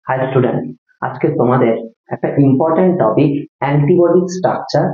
High student, আজকে তোমাদের একটা ইম্পর্টেন্ট টপিক অ্যান্টিবডি স্ট্রাকচার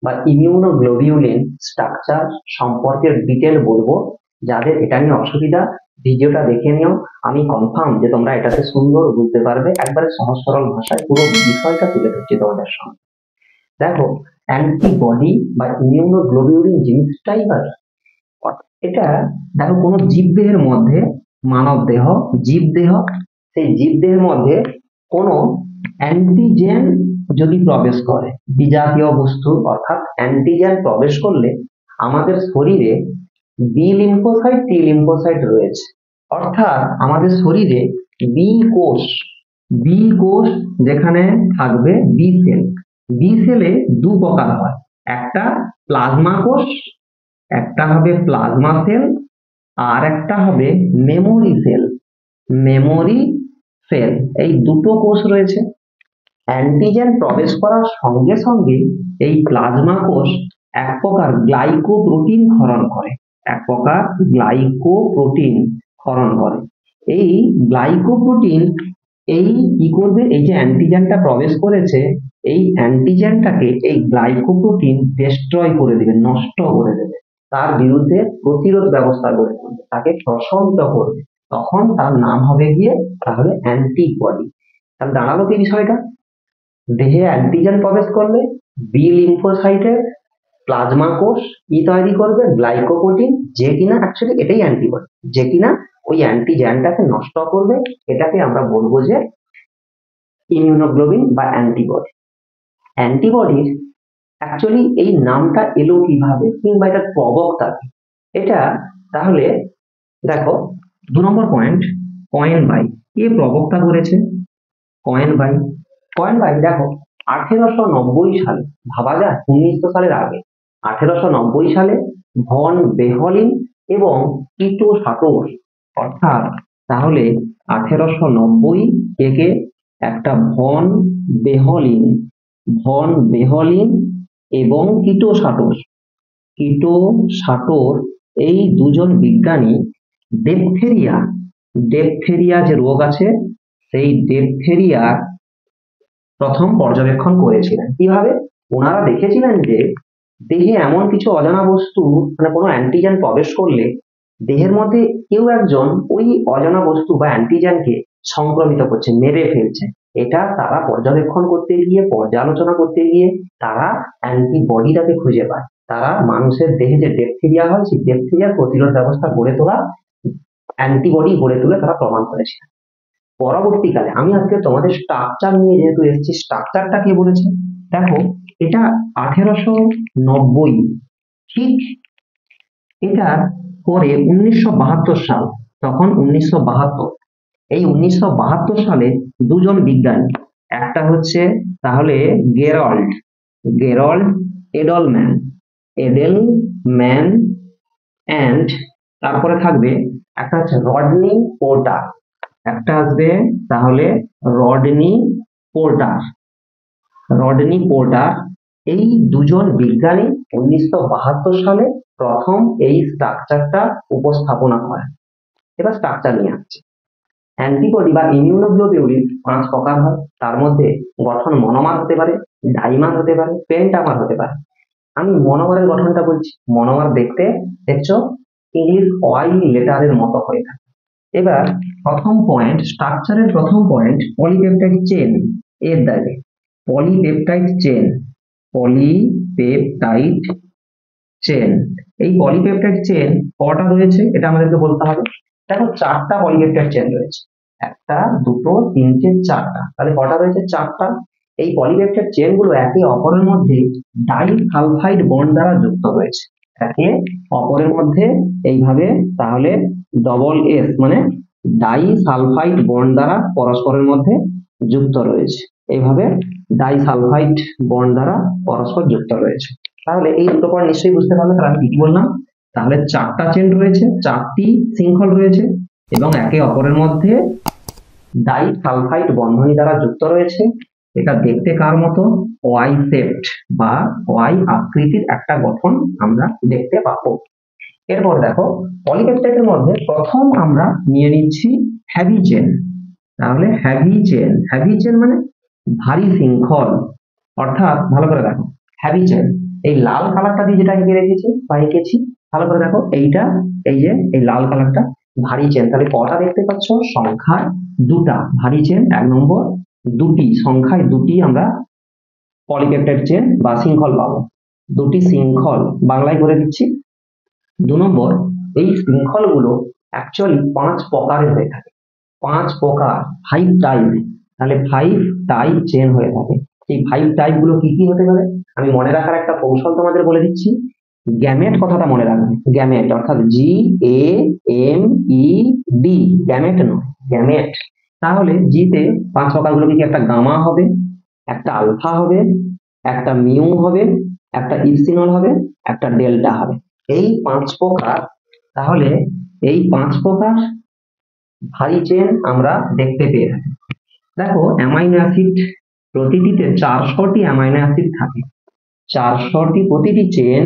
বা ইমিউনোগ্লোবিউলিন স্ট্রাকচার সম্পর্কে ডিটেল বলবো। যাদের এটা নিয়ে অসুবিধা ভিডিওটা দেখে নিও, আমি কনফার্ম যে তোমরা এটাতে সুন্দর বুঝতে পারবে। একবারে সহজ সরল ভাষায় পুরো বিষয়টা তুলে ধরছি তোমাদের সামনে। দেখো, অ্যান্টিবডি বা ইমিউনোগ্লোবিউলিন জিনিসটাই বা এটা দেখো কোনো জীবদেহের মধ্যে, মানব দেহ, জীবদেহ, সেই জীবদেহের মধ্যে কোনো অ্যান্টিজেন যদি প্রবেশ করে, বিজাতীয় বস্তু অর্থাৎ অ্যান্টিজেন প্রবেশ করলে আমাদের শরীরে বি লিম্ফোসাইট, টি লিম্ফোসাইট রয়েছে। অর্থাৎ আমাদের শরীরে বি কোষ যেখানে থাকবে বি সেল, বি সেলে দু প্রকার হয়, একটা প্লাজমা কোষ, একটা হবে প্লাজমা সেল, আর একটা হবে মেমোরি সেল। এই দুটো কোষ রয়েছে। অ্যান্টিজেন প্রবেশ করার সঙ্গে সঙ্গে এই প্লাজমা কোষ এক প্রকার গ্লাইকোপ্রোটিন ক্ষরণ করে। এই গ্লাইকোপ্রোটিন কি করবে, এই যে অ্যান্টিজেনটা প্রবেশ করেছে, এই অ্যান্টিজেনটাকে এই গ্লাইকোপ্রোটিন ডিস্ট্রয় করে দেবে, নষ্ট করে দেবে, তার বিরুদ্ধে প্রতিরোধ ব্যবস্থা গড়ে তুলবে, তাকে প্রশমিত করবে। তখন তার নাম হবে গিয়ে তাহলে অ্যান্টিবডি। তাহলে দাঁড়ালো কি বিষয়টা, দেহে অ্যান্টিজেন প্রবেশ করলে বি লিম্ফোসাইটের প্লাজমা কোষ কি তৈরি করবে, গ্লাইকোপ্রোটিন, যে কিনা অ্যাকচুয়ালি এটাই অ্যান্টিবডি, যে কিনা ওই অ্যান্টিজেনটাকে নষ্ট করবে। এটাকে আমরা বলবো যে ইমিউনোগ্লোবিন বা অ্যান্টিবডি। অ্যান্টিবডির অ্যাকচুয়ালি এই নামটা এলো কিভাবে, কিংবা এটার প্রবক্তা কি, এটা তাহলে দেখো 2 নম্বর পয়েন্ট, কয়েনবাই। কে প্রবক্তা করেছে? কয়েনবাই দেখো 1890 সালে, ভাবা যায় 1900 সালের আগে, 1890 সালে ভন বেহলিন এবং কিটো সাটোর, অর্থাৎ তাহলে 1890 থেকে একটা ভন বেহলিন এবং কিটো সাটোর, এই দুজন বিজ্ঞানী ডেপথেরিয়া যে রোগ আছে, সেই ডেপথেরিয়া প্রথম পর্যবেক্ষণ করেছিলেন। কিভাবে? ওনারা দেখেছিলেন যে দেহে এমন কিছু অজানা বস্তু, মানে কোনো অ্যান্টিজেন প্রবেশ করলে দেহের মধ্যে কেউ একজন ওই অজানা বস্তু বা অ্যান্টিজেনকে সংক্রমিত করছে, মেরে ফেলছে। এটা তারা পর্যবেক্ষণ করতে গিয়ে, পর্যালোচনা করতে গিয়ে তারা অ্যান্টিবডিটাকে খুঁজে পায়। তারা মানুষের দেহে যে ডেপথেরিয়া হয়, সেই ডেপথেরিয়ার প্রতিরোধ ব্যবস্থা গড়ে তোলা, অ্যান্টিবডি গড়ে তুলে তারা প্রমাণ করেছিলেন। পরবর্তীকালে আমি আজকে তোমাদের স্ট্রাকচার নিয়ে যেহেতু এসেছি, স্ট্রাকচারটা কে বলেছে দেখো, এটা 1890, ঠিক এটা পরে 1972 সাল, তখন 1972, এই 1972 সালে দুজন বিজ্ঞানী, একটা হচ্ছে তাহলে গেরল্ড এডেলম্যান অ্যান্ড তারপরে থাকবে একটা হচ্ছে রডনি পোর্টার। এই দুজন বিজ্ঞানী 1972 সালে প্রথম এই স্ট্রাকচারটা উপস্থাপনা করেন। এবার স্ট্রাকচার নিয়ে আসছে। অ্যান্টিবডি বা ইমিউনোগ্লোবিউলিন 5 প্রকার হয়। তার মধ্যে গঠন মনোমার হতে পারে, ডাইমার হতে পারে, পেন্টামার হতে পারে। আমি মনোমারের গঠনটা বলছি। মনোমার দেখছো ইংলিশ ওয়াই লেটারের মতো হয়ে থাকে। এবার প্রথম পয়েন্ট, স্ট্রাকচারের প্রথম পয়েন্ট, পলিপেপটাইড চেন। এর দাগে পলিপেপটাইড চেন, এই পলিপেপটাইড চেন কটা রয়েছে এটা আমাদেরকে বলতে হবে। দেখো 4টা পলিপেপটাইড চেন রয়েছে, 1, 2, 3, 4টা। তাহলে কটা রয়েছে? 4টা। এই পলিপেপটাইড চেন গুলো একে অপরের মধ্যে ডাইসালফাইড বন্ড দ্বারা যুক্ত রয়েছে, একে অপরের মধ্যে এইভাবে, তাহলে ডবল এস মানে ডাইসালফাইড বন্ড দ্বারা পরস্পরের মধ্যে যুক্ত রয়েছে, এইভাবে ডাইসালফাইড বন্ড দ্বারা পরস্পর যুক্ত রয়েছে। তাহলে এই দুটো পয়েন্ট নিশ্চয়ই বুঝতে পারলে তাহলে আমি কি বললাম। তাহলে 4টা চেন রয়েছে, 4টি শৃঙ্খল রয়েছে এবং একে অপরের মধ্যে ডাইসালফাইড বন্ধনী দ্বারা যুক্ত রয়েছে। এটা দেখতে কার মতো? ওয়াই শেপড বা ওয়াই আকৃতির একটা গঠন আমরা দেখতে পাবো। এরপর দেখো, পলিপেপটাইডের মধ্যে প্রথম আমরা নিয়ে নিচ্ছি হেভি চেন। তাহলে হ্যাভি চেন মানে ভারী শৃঙ্খল। অর্থাৎ ভালো করে দেখো, হ্যাভি চেন এই লাল কালারটা দিয়ে যেটা এঁকে রেখেছি বা এঁকেছি, ভালো করে দেখো এইটা, এই যে এই লাল কালারটা ভারী চেন। তাহলে কটা দেখতে পাচ্ছ? সংখ্যায় দুটা ভারী চেন, 1 নম্বর। দুটি সংখ্যায় দুটি আমরা পলিপেপটাইড চেন বা শৃঙ্খল পাবো, দুটি শৃঙ্খল বাংলায় করে দিচ্ছি। 2 নম্বর, এই শৃঙ্খলগুলো অ্যাকচুয়ালি 5 প্রকারের হয়ে থাকে। 5 প্রকার, 5 টাইপ। তাহলে 5 টাইপ চেন হয়ে থাকে। এই 5 টাইপ গুলো কি কি হতে পারে? আমি মনে রাখার একটা কৌশল তোমাদের বলে দিচ্ছি। গ্যামেট কথাটা মনে রাখবে, গ্যামেট অর্থাৎ GAMED, গ্যামেট নয়, গ্যামেট। তাহলে জিতে 5 প্রকারগুলো কি? একটা গামা হবে, একটা আলফা হবে, একটা মিউ হবে, একটা ইপসিলন হবে, একটা ডেল্টা হবে। এই 5 প্রকার। তাহলে এই 5 প্রকার ভারী চেন আমরা দেখতে পেয়ে থাকি। দেখো অ্যামাইনো অ্যাসিড, প্রতিটিতে 400টি অ্যামাইনো অ্যাসিড থাকে। 400টি, প্রতিটি চেন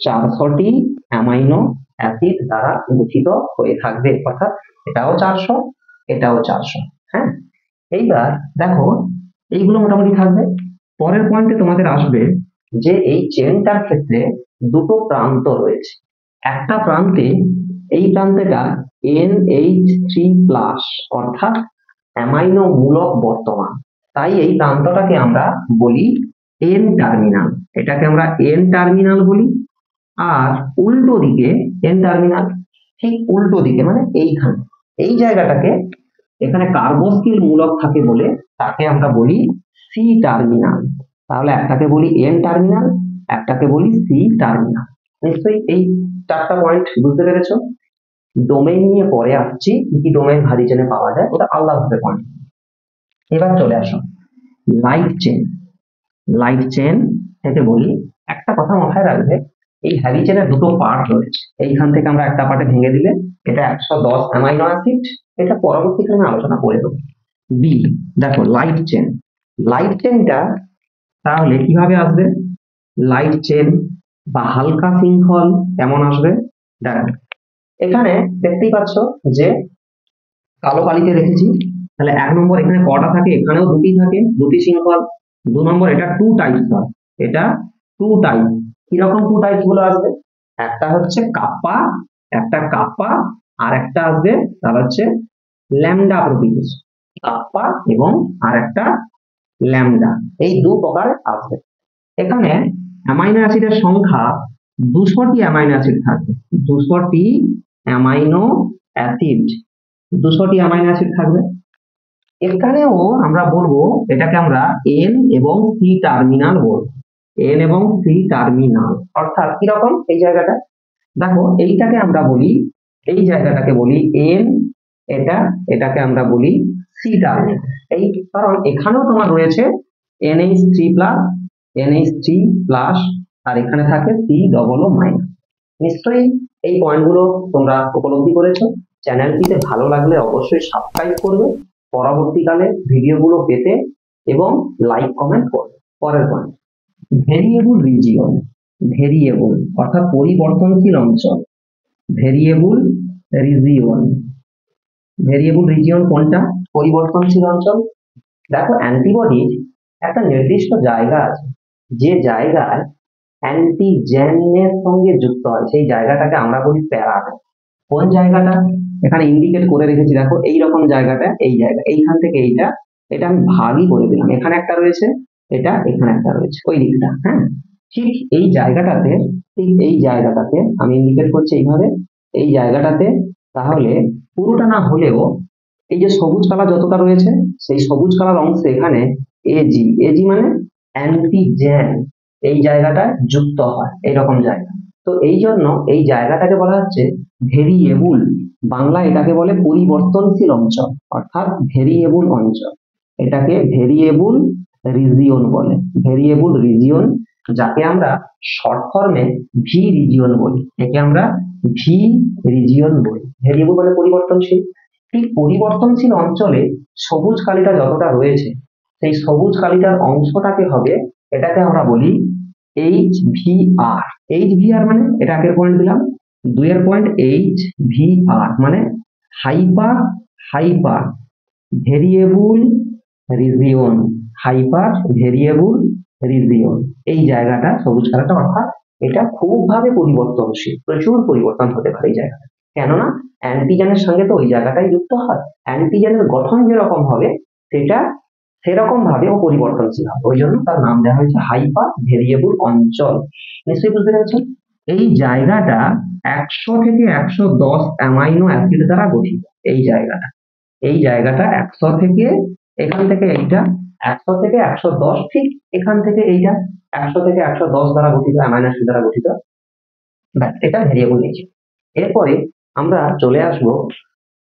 400টি অ্যামাইনো অ্যাসিড দ্বারা গঠিত হয়ে থাকবে। অর্থাৎ এটাও 400, এটাও 400। হ্যাঁ, এইবার দেখো এইগুলো মোটামুটি থাকবে। পরের পয়েন্টে তোমাদের আসবে যে এই চেনটার ক্ষেত্রে দুটো প্রান্ত রয়েছে। একটা প্রান্তে, এই প্রান্তেটা NH3+, অর্থাৎ অ্যামাইনো মূলক বর্তমান। তাই এই প্রান্তটাকে আমরা বলি N টার্মিনাল, এটাকে আমরা N টার্মিনাল বলি। আর উল্টো দিকে N টার্মিনাল, ঠিক উল্টো দিকে মানে এইখানে, এই জায়গাটাকে, এখানে কার্বক্সিল মূলক থাকে বলে তাকে আমরা বলি C টার্মিনাল। তাহলে একটাকে বলি N টার্মিনাল, একটাকে বলি C টার্মিনাল। নিশ্চয়ই এই 4টা পয়েন্ট বুঝতে পেরেছো। ডোমেইন নিয়ে পরে আসছি, কি কি ডোমেইন ভারী চেনে পাওয়া যায়, ওটা আলাদাভাবে পয়েন্ট। এবার চলে আসো লাইট চেন। লাইট চেন থেকে বলি, একটা কথা মাথায় রাখবে, এই হ্যাভি চেনের দুটো পার্ট রয়েছে। এইখান থেকে আমরা একটা পার্টে ভেঙে দিলে এটা 110 অ্যামাইনো অ্যাসিড, এটা পরবর্তীকালে আমি আলোচনা করে দেবো। বি, দেখো লাইট চেন, লাইট চেনটা তাহলে কিভাবে আসবে? লাইট চেন বা হালকা শৃঙ্খল কেমন আসবে? দেখো এখানে দেখতেই পাচ্ছ যে কালো কালিতে রেখেছি। তাহলে 1 নম্বর এখানে কটা থাকে? এখানেও দুটি থাকে, দুটি শৃঙ্খল। 2 নম্বর এটা 2 টাইপস হয়, এটা 2 টাইপ। কিরকম 2 টাইপস গুলো আসবে? একটা হচ্ছে কাপ্পা, একটা কাপ্পা, আর একটা আসবে তার হচ্ছে ল্যামডা প্রকৃতির, কাপ্পা এবং আর একটা ল্যামডা। এই 2 প্রকার আসবে। এখানে অ্যামাইনো অ্যাসিডের সংখ্যা 200টি অ্যামাইনো অ্যাসিড থাকবে, 200টি অ্যামাইনো অ্যাসিড, 200টি অ্যামাইনো অ্যাসিড থাকবে। এখানেও আমরা বলবো, এটাকে আমরা N এবং C টার্মিনাল বলবো, N এবং C টার্মিনাল। অর্থাৎ কিরকম? এই জায়গাটা দেখো, এইটাকে আমরা বলি, এই জায়গাটাকে বলি N, এটাকে আমরা বলি C টার্মিনাল। এই কারণ এখানেও তোমার রয়েছে NH3+, NH3+, আর এখানে থাকে C++। নিশ্চয়ই এই পয়েন্টগুলো তোমরা উপলব্ধি করেছো। চ্যানেলটিতে ভালো লাগলে অবশ্যই সাবস্ক্রাইব করবে পরবর্তীকালে ভিডিওগুলো পেতে, এবং লাইক কমেন্ট করবে। পরের পয়েন্ট, ভেরিয়েবল রিজিয়ন। ভেরিয়েবল অর্থাৎ পরিবর্তনশীল অঞ্চল, ভেরিয়েবল রিজিয়ন। ভেরিয়েবল রিজিয়ন কোনটা? পরিবর্তনশীল অঞ্চল। দেখো অ্যান্টিবডির একটা নির্দিষ্ট জায়গা আছে, যে জায়গায় অ্যান্টিজেনের সঙ্গে যুক্ত হয়, সেই জায়গাটাকে আমরা বলি প্যারাটাইপ। কোন জায়গাটা? এখানে ইন্ডিকেট করে রেখেছি, দেখো এইরকম জায়গাটা, এই জায়গা, এইখান থেকে এইটা, এটা আমি ভাগই করে দিলাম। এখানে একটা রয়েছে, এটা এখানে একটা রয়েছে, ওই দিকটা। হ্যাঁ, ঠিক এই জায়গাটাতে, ঠিক এই জায়গাটাতে আমি ইন্ডিকেট করছি এইভাবে, এই জায়গাটাতে। তাহলে পুরোটা না হলেও এই যে সবুজ কালার যতটা রয়েছে, সেই সবুজ কালার অংশে এখানে এজি, এজি মানে অ্যান্টিজেন, এই জায়গাটায় যুক্ত হয়, এইরকম জায়গা। তো এই জন্য এই জায়গাটাকে বলা হচ্ছে ভেরিয়েবল। বাংলায় এটাকে বলে পরিবর্তনশীল অঞ্চল, অর্থাৎ ভেরিয়েবল অঞ্চল। এটাকে ভেরিয়েবল রিজিয়ন বলে, ভেরিয়েবল রিজিয়ন, যাকে আমরা শর্ট ফর্মে ভি রিজিয়ন বলি। একে আমরা ভি রিজিয়ন বলি। ভেরিয়েবল মানে পরিবর্তনশীল। ঠিক পরিবর্তনশীল অঞ্চলে সবুজ কালিটা যতটা রয়েছে, সেই সবুজ কালিটার অংশটাকে হবে, এটাকে আমরা বলি HVR। HVR মানে এটা আগের পয়েন্ট দিলাম, 2 এর পয়েন্ট, HVR মানে hyper variable region, hyper variable region, এই জায়গাটা সবুজ কালারটা, অর্থাৎ এটা খুব ভাবে পরিবর্তনশীল, প্রচুর পরিবর্তন হতে পারে এই জায়গাটা। কেননা অ্যান্টিজেনের সঙ্গে তো ওই জায়গাটাই যুক্ত হয়, অ্যান্টিজেনের গঠন যেরকম হবে সেটা সেরকম ভাবে ও পরিবর্তনশীল হবে, ওই জন্য তার নাম দেওয়া হয়েছে হাইপার ভেরিয়েবল অঞ্চল। নিশ্চয়ই বুঝতে পেরেছেন? এই জায়গাটা 100 থেকে 110 অ্যামাইনো অ্যাসিড দ্বারা গঠিত। এই জায়গাটা 100 থেকে, এখান থেকে এইটা 100 থেকে 110, ঠিক এখান থেকে এইটা 100 থেকে 110 দ্বারা গঠিত, অ্যামাইনো অ্যাসিড দ্বারা গঠিত। এটা ভেরিয়েবল নেচার। এরপরে আমরা চলে আসবো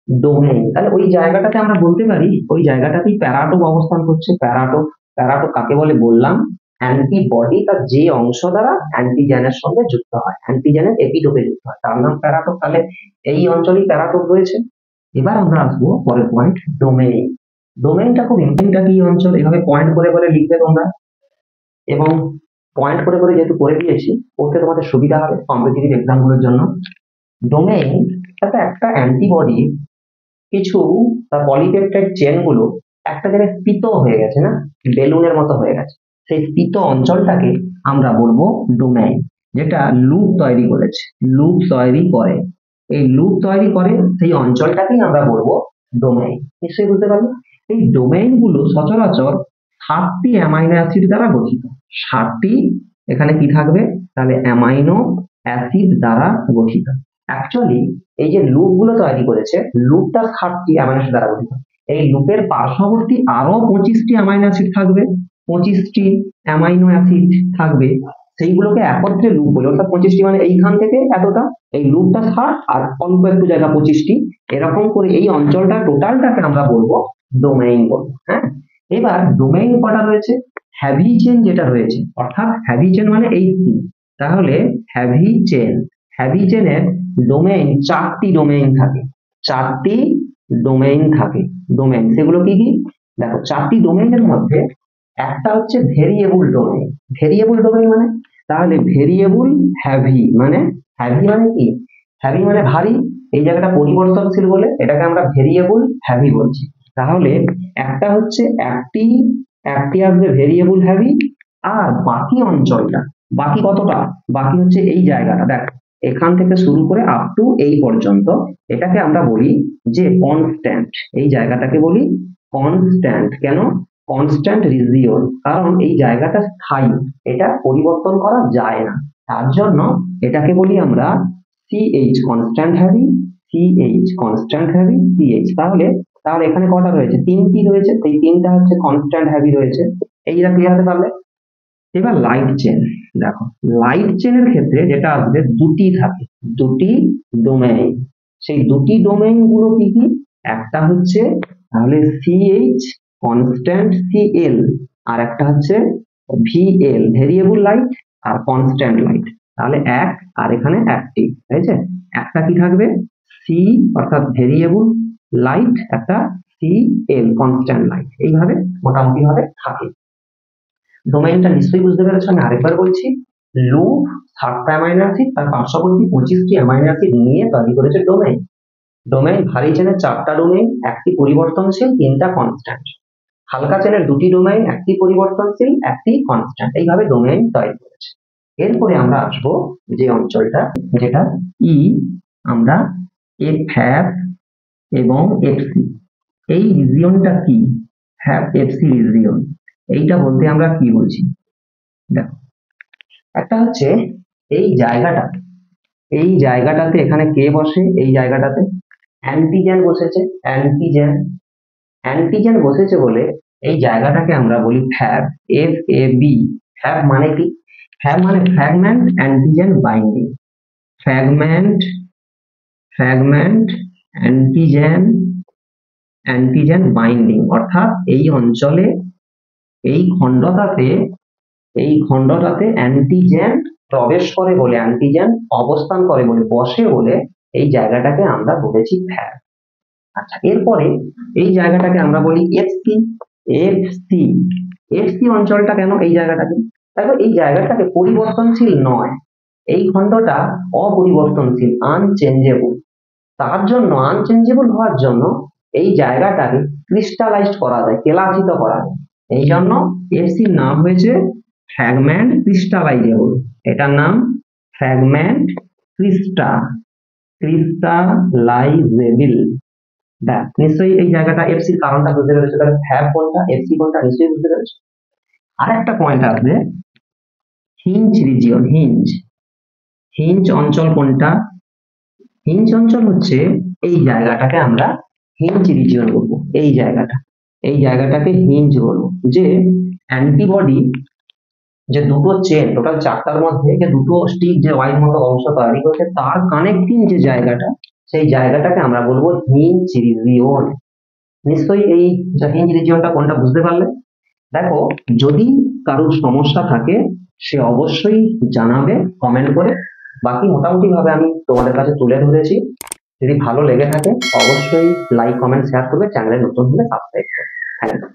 ডোমেইন। তাহলে ওই জায়গাটাতে আমরা বলতে পারি ওই জায়গাটাতেই প্যারাটোপ অবস্থান করছে। প্যারাটোপ, প্যারাটোপ কাকে বলে বললাম? অ্যান্টিবডি তার যে অংশ দ্বারা অ্যান্টিজেনের সঙ্গে যুক্ত হয়, অ্যান্টিজেনের এপিটোপে যুক্ত হয়, তার নাম প্যারাটোপ। তাহলে এই অঞ্চলেই প্যারাটোপ রয়েছে। এবার আমরা আসবো পরের পয়েন্ট, ডোমেইন। ডোমেইনটা খুব ইম্পর্টেন্ট, কি অঞ্চল, এভাবে পয়েন্ট করে করে লিখবে তোমরা, এবং পয়েন্ট করে করে যেহেতু করে দিয়েছি পড়তে তোমাদের সুবিধা হবে কম্পিটিটিভ এক্সাম গুলোর জন্য। ডোমেইন একটা অ্যান্টিবডি কিছু তার পলিপেপটাইড চেন গুলো একটা জায়গায় স্ফীত হয়ে গেছে, না বেলুনের মতো হয়ে গেছে, সেই স্ফীত অঞ্চলটাকে আমরা বলবো ডোমেইন। যেটা লুপ তৈরি করেছে, লুপ তৈরি করে, এই লুপ তৈরি করে সেই অঞ্চলটাকেই আমরা বলবো ডোমেইন। নিশ্চয়ই বুঝতে পারবে? এই ডোমেইন গুলো সচরাচর 7টি অ্যামাইনো অ্যাসিড দ্বারা গঠিত। 7টি, এখানে কি থাকবে তাহলে অ্যামাইনো অ্যাসিড দ্বারা গঠিত। অ্যাকচুয়ালি এই যে লুপ গুলো তৈরি করেছে, লুপটা 7টি অ্যামাইনো অ্যাসিড দ্বারা গঠিত। এই লুপের পার্শ্ববর্তী আরো 25টি অ্যামাইনো অ্যাসিড থাকবে, 25টি অ্যামাইনো অ্যাসিড থাকবে, সেইগুলোকে একত্রে লুপ বলে, অর্থাৎ 25টি মানে এইখান থেকে এতটা, এই লুপটা 60 আর অল্প একটু জায়গা 25টি, এরকম করে এই অঞ্চলটা টোটালটাকে আমরা বলবো ডোমেইন বলবো। হ্যাঁ, এবার ডোমেইন কটা রয়েছে? হ্যাভি চেন যেটা রয়েছে, অর্থাৎ হ্যাভি চেন মানে এই, তাহলে হ্যাভি চেন, হ্যাভি চেনের ডোমেইন 4টি ডোমেইন থাকে, 4টি ডোমেইন থাকে। ডোমেইন সেগুলো কি কি দেখো, 4টি ডোমেইনের মধ্যে একটা হচ্ছে ভেরিয়েবল ডোমেইন। ভেরিয়েবল ডোমেইন মানে, তাহলে ভেরিয়েবল হ্যাভি মানে, হ্যাভি মানে কি, হ্যাভি মানে ভারী, এই জায়গাটা পরিবর্তনশীল বলে এটাকে আমরা ভেরিয়েবল হ্যাভি বলছি। তাহলে একটা হচ্ছে একটি একটি আসবে ভেরিয়েবল হ্যাভি, আর বাকি অঞ্চলটা, বাকি কতটা, বাকি হচ্ছে এই জায়গাটা, দেখ এখান থেকে শুরু করে আপ টু এই পর্যন্ত, এটাকে আমরা বলি যে কনস্ট্যান্ট। এই জায়গাটাকে বলি কনস্ট্যান্ট। কেন কনস্ট্যান্ট রিজিয়ন? কারণ এই জায়গাটা স্থায়ী, এটা পরিবর্তন করা যায় না, তার জন্য এটাকে বলি আমরা CH, constant heavy, CH constant heavy, CH. তাহলে তাহলে এখানে কটা রয়েছে? 3টি রয়েছে, সেই 3টা হচ্ছে কনস্ট্যান্ট হ্যাভি রয়েছে। এইটা ক্লিয়ার হতে পারলে? এবার লাইট চেন, দেখো লাইট চেনের ক্ষেত্রে যেটা আসবে, 2টি থাকে, 2টি ডোমেইন। সেই 2টি ডোমেইন গুলো কি কি? একটা হচ্ছে তাহলে সিএইচ কনস্ট্যান্ট সিএল, আর একটা হচ্ছে ভিএল ভেরিয়েবল লাইট আর কনস্ট্যান্ট লাইট। তাহলে এক, আর এখানে একটি, হয়েছে? একটা কি থাকবে? সি অর্থাৎ ভেরিয়েবল লাইট, একটা সিএল কনস্ট্যান্ট লাইট, এইভাবে মোটামুটি ভাবে থাকে। ডোমেইনটা নিশ্চয়ই বুঝতে পেরেছো। আমি আরেকবার বলছি, লুপ 7টা অ্যামাইনো অ্যাসিড তার পার্শ্ববর্তী 25টি অ্যামাইনো অ্যাসিড নিয়ে তৈরি করেছে ডোমেইন। ডোমেইন ভারী চেনের 4টা ডোমেইন, একটি পরিবর্তনশীল, 3টা কনস্ট্যান্ট। হালকা চেনের 2টি ডোমেইন, একটি পরিবর্তনশীল, একটি কনস্ট্যান্ট, এইভাবে ডোমেইন তৈরি করেছে। এরপরে আমরা আসবো যে অঞ্চলটা, যেটা ই, আমরা এফ এবং এফসি, এই রিজিয়নটা কি? হ্যাঁ, এফসি রিজিয়ন, এইটা বলতে আমরা কি বলছি? দেখো, একটা হচ্ছে এই জায়গাটা, এই জায়গাটাতে এখানে কে বসে? এই জায়গাটাতে অ্যান্টিজেন বসেছে, অ্যান্টিজেন, অ্যান্টিজেন বসেছে বলে এই জায়গাটাকে আমরা বলি fab, F A B. Fab মানে কি? ফ্যাব মানে fragment antigen binding, fragment, fragment antigen, antigen binding, অর্থাৎ এই অঞ্চলে, এই খণ্ডটাতে, এই খণ্ডটাতে অ্যান্টিজেন প্রবেশ করে বলে, অ্যান্টিজেন অবস্থান করে বলে, বসে বলে এই জায়গাটাকে আমরা বলেছি ফ্যাব। আচ্ছা, এরপরে এই জায়গাটাকে আমরা বলি এফসি, এফসি, এফসি অঞ্চলটা কেন এই জায়গাটাকে? দেখো এই জায়গাটাকে পরিবর্তনশীল নয়, এই খণ্ডটা অপরিবর্তনশীল, আনচেঞ্জেবল। তার জন্য, আনচেঞ্জেবল হওয়ার জন্য এই জায়গাটাকে ক্রিস্টালাইজড করা যায়, কেলাচিত করা যায়। এই জন্য এফসির নাম হয়েছে ফ্র্যাগমেন্ট ক্রিস্টালাইজেবল। এটার নাম ফ্র্যাগমেন্ট ক্রিস্টালাইজেবল। দেখ নিশ্চয়ই এই জায়গাটা এফসির কারণটা বুঝতে পেরেছো, তাহলে ফ্যাব কোনটা এফসি কোনটা নিশ্চয়ই বুঝতে পেরেছো। আরেকটা পয়েন্ট আসবে, হিঞ্জ রিজিয়ন। হিঞ্জ অঞ্চল কোনটা? হিঞ্জ অঞ্চল হচ্ছে এই জায়গাটাকে আমরা হিঞ্জ রিজিয়ন বলবো। এই জায়গাটাকে হিঞ্জ বলবো। যে অ্যান্টিবডি যে দুটো চেন, টোটাল 4টার মধ্যে যে দুটো স্টিক যে ওয়াইড মতো অংশ তৈরি করছে, তার কানেক্টিং যে জায়গাটা, সেই জায়গাটাকে আমরা বলবো হিঞ্জ রিজিয়ন। নিশ্চয়ই এই হিঞ্জ রিজিয়নটা কোনটা বুঝতে পারলে। দেখো যদি কারোর সমস্যা থাকে সে অবশ্যই জানাবে কমেন্ট করে। বাকি মোটামুটি ভাবে আমি তোমাদের কাছে তুলে ধরেছি। যদি ভালো লেগে থাকে অবশ্যই লাইক কমেন্ট শেয়ার করবে, চ্যানেলে নতুন হলে সাবস্ক্রাইব করবে। Thank you.